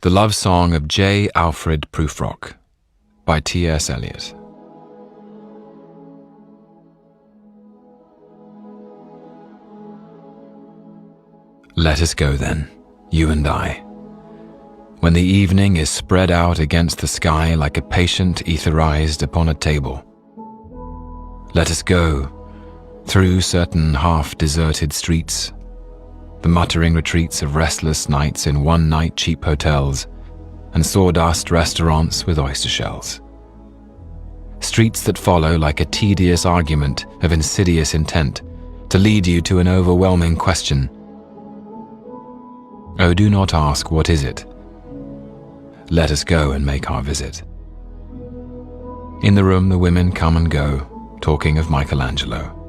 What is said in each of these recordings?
The Love Song of J. Alfred Prufrock by T.S. Eliot. Let us go then, you and I, when the evening is spread out against the sky like a patient etherized upon a table. Let us go through certain half-deserted streets, the muttering retreats of restless nights in one-night cheap hotels and sawdust restaurants with oyster shells. Streets that follow like a tedious argument of insidious intent to lead you to an overwhelming question. Oh, do not ask, what is it? Let us go and make our visit. In the room the women come and go, talking of Michelangelo.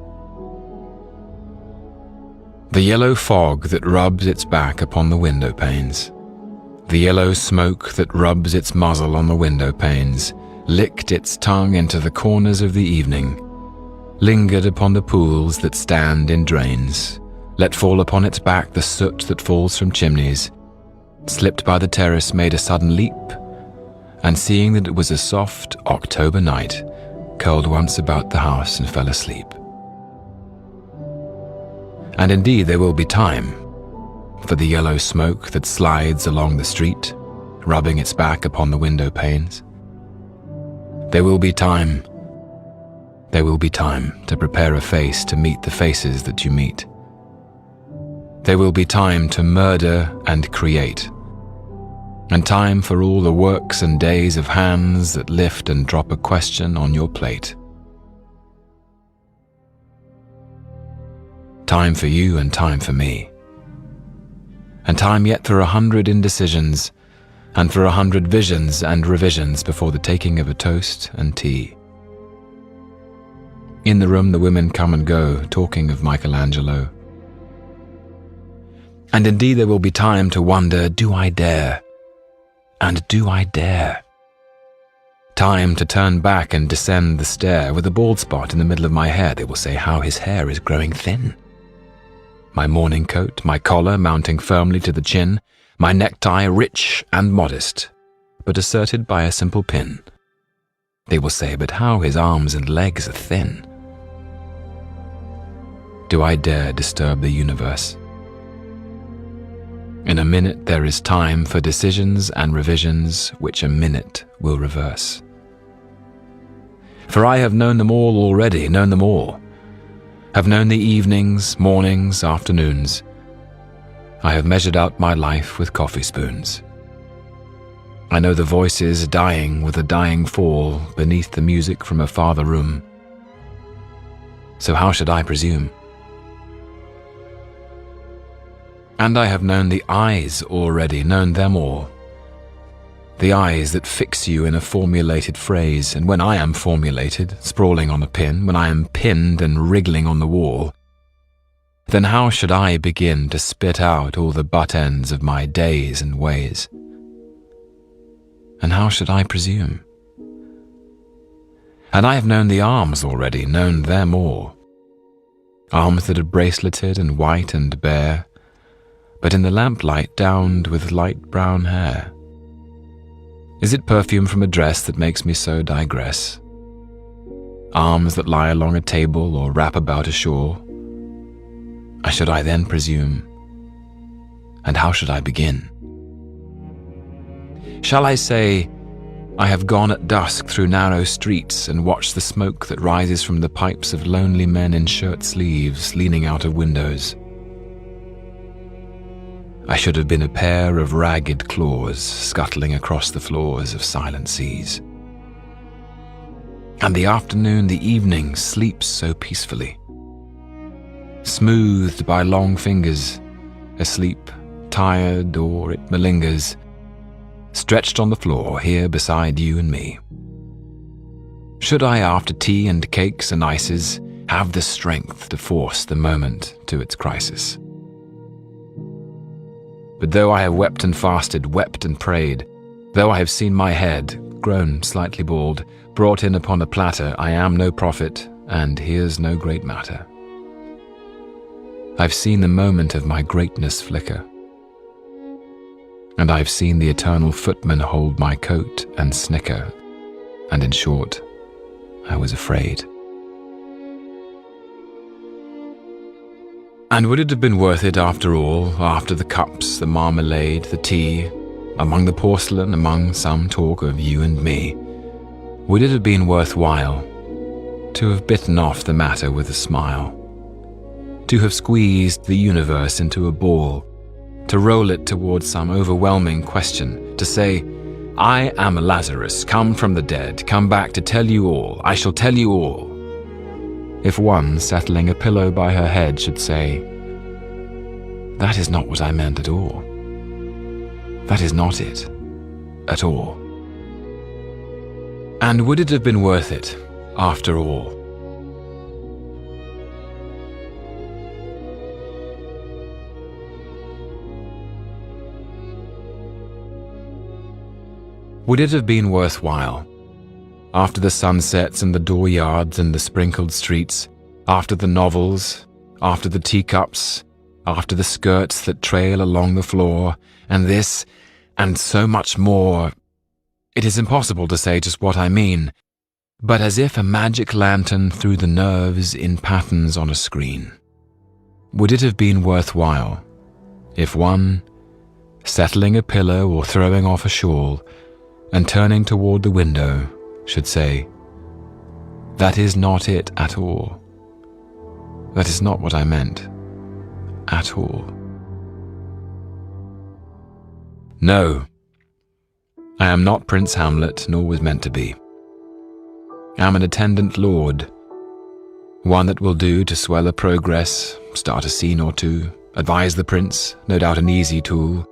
The yellow fog that rubs its back upon the window panes, the yellow smoke that rubs its muzzle on the window panes, licked its tongue into the corners of the evening, lingered upon the pools that stand in drains, let fall upon its back the soot that falls from chimneys, slipped by the terrace, made a sudden leap, and seeing that it was a soft October night, curled once about the house and fell asleep. And indeed there will be time for the yellow smoke that slides along the street, rubbing its back upon the window panes. There will be time to prepare a face to meet the faces that you meet. There will be time to murder and create, and time for all the works and days of hands that lift and drop a question on your plate. Time for you and time for me. And time yet for 100 indecisions, and for 100 visions and revisions before the taking of a toast and tea. In the room the women come and go, talking of Michelangelo. And indeed there will be time to wonder, do I dare? And do I dare? Time to turn back and descend the stair with a bald spot in the middle of my hair. They will say how his hair is growing thin. My morning coat, my collar mounting firmly to the chin, my necktie rich and modest, but asserted by a simple pin. They will say, but how his arms and legs are thin. Do I dare disturb the universe? In a minute there is time for decisions and revisions which a minute will reverse. For I have known them all already, known them all. Have known the evenings, mornings, afternoons. I have measured out my life with coffee spoons. I know the voices dying with a dying fall beneath the music from a farther room. So how should I presume? And I have known the eyes already, known them all. The eyes that fix you in a formulated phrase, and when I am formulated, sprawling on a pin, when I am pinned and wriggling on the wall, then how should I begin to spit out all the butt ends of my days and ways? And how should I presume? And I have known the arms already, known them all. Arms that are braceleted and white and bare, but in the lamplight downed with light brown hair. Is it perfume from a dress that makes me so digress? Arms that lie along a table or wrap about a shawl? Should I then presume? And how should I begin? Shall I say, I have gone at dusk through narrow streets and watched the smoke that rises from the pipes of lonely men in shirt sleeves leaning out of windows? I should have been a pair of ragged claws scuttling across the floors of silent seas. And the afternoon, the evening sleeps so peacefully, smoothed by long fingers, asleep, tired, or it malingers, stretched on the floor here beside you and me. Should I, after tea and cakes and ices, have the strength to force the moment to its crisis? But though I have wept and fasted, wept and prayed, though I have seen my head, grown slightly bald, brought in upon a platter, I am no prophet, and here's no great matter. I've seen the moment of my greatness flicker. and I've seen the eternal footman hold my coat and snicker, and in short, I was afraid. And would it have been worth it after all, after the cups, the marmalade, the tea, among the porcelain, among some talk of you and me, would it have been worthwhile to have bitten off the matter with a smile, to have squeezed the universe into a ball, to roll it towards some overwhelming question, to say, I am Lazarus, come from the dead, come back to tell you all, I shall tell you all. If one, settling a pillow by her head, should say, that is not what I meant at all. That is not it, at all. And would it have been worth it, after all? Would it have been worthwhile, after the sunsets and the dooryards and the sprinkled streets, after the novels, after the teacups, after the skirts that trail along the floor, and this, and so much more? It is impossible to say just what I mean, but as if a magic lantern threw the nerves in patterns on a screen. Would it have been worthwhile if one, settling a pillow or throwing off a shawl, and turning toward the window, should say, that is not it at all. That is not what I meant, at all. No, I am not Prince Hamlet, nor was meant to be. I am an attendant lord, one that will do to swell a progress, start a scene or two, advise the prince, no doubt an easy tool,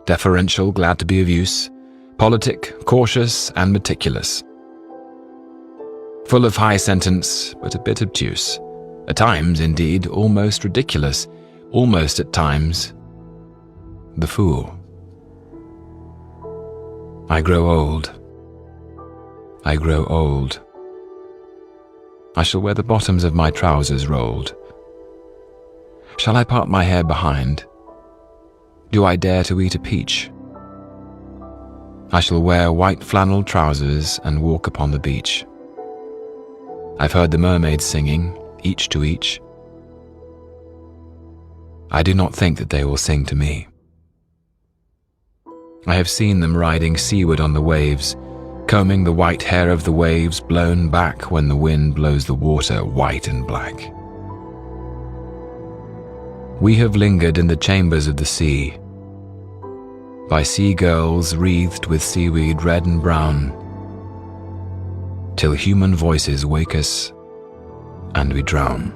deferential, glad to be of use, politic, cautious, and meticulous. Full of high sentence, but a bit obtuse. At times, indeed, almost ridiculous. Almost at times, the fool. I grow old. I grow old. I shall wear the bottoms of my trousers rolled. Shall I part my hair behind? Do I dare to eat a peach? I shall wear white flannel trousers and walk upon the beach. I've heard the mermaids singing, each to each. I do not think that they will sing to me. I have seen them riding seaward on the waves, combing the white hair of the waves blown back when the wind blows the water white and black. We have lingered in the chambers of the sea, by sea-girls wreathed with seaweed red and brown, till human voices wake us and we drown.